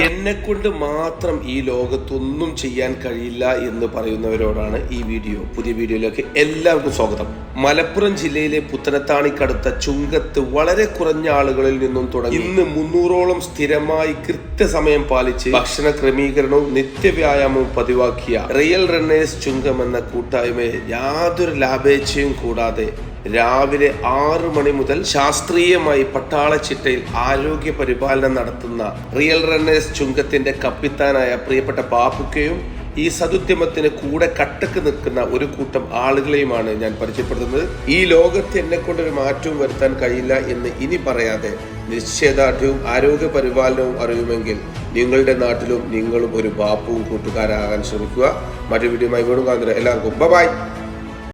എന്നെക്കൊണ്ട് മാത്രം ഈ ലോകത്തൊന്നും ചെയ്യാൻ കഴിയില്ല എന്ന് പറയുന്നവരോടാണ് ഈ വീഡിയോ. പുതിയ വീഡിയോയിലേക്ക് എല്ലാവർക്കും സ്വാഗതം. മലപ്പുറം ജില്ലയിലെ പുത്തനത്താണിക്കടുത്ത ചുങ്കത്ത് വളരെ കുറഞ്ഞ ആളുകളിൽ നിന്നും തുടങ്ങി ഇന്ന് 300ഓളം സ്ഥിരമായി കൃത്യസമയം പാലിച്ച് ഭക്ഷണ ക്രമീകരണവും നിത്യവ്യായാമവും പതിവാക്കിയ റിയൽ റണ്ണേഴ്സ് ചുങ്കം എന്ന കൂട്ടായ്മയെ യാതൊരു ലാഭേച്ഛയും കൂടാതെ രാവിലെ 6 മണി മുതൽ ശാസ്ത്രീയമായി പട്ടാളച്ചിട്ടയിൽ ആരോഗ്യ പരിപാലനം നടത്തുന്ന റിയൽ റണ്ണേഴ്സ് ചുങ്കത്തിന്റെ കപ്പിത്താനായ പ്രിയപ്പെട്ട പാപ്പുക്കയും ഈ സതുദ്യമത്തിന് കൂടെ കട്ടക്ക് നിൽക്കുന്ന ഒരു കൂട്ടം ആളുകളെയുമാണ് ഞാൻ പരിചയപ്പെടുത്തുന്നത്. ഈ ലോകത്ത് എന്നെ കൊണ്ടൊരു മാറ്റവും വരുത്താൻ കഴിയില്ല എന്ന് ഇനി പറയാതെ നിശ്ചയദാർഢ്യവും ആരോഗ്യ പരിപാലനവും അറിയുമെങ്കിൽ നിങ്ങളുടെ നാട്ടിലും നിങ്ങളും ഒരു ബാപ്പുവും കൂട്ടുകാരാകാൻ ശ്രമിക്കുക. മറ്റു വീഡിയോയുമായി വീണ്ടും കാണുന്നത് എല്ലാവർക്കും ബൈ.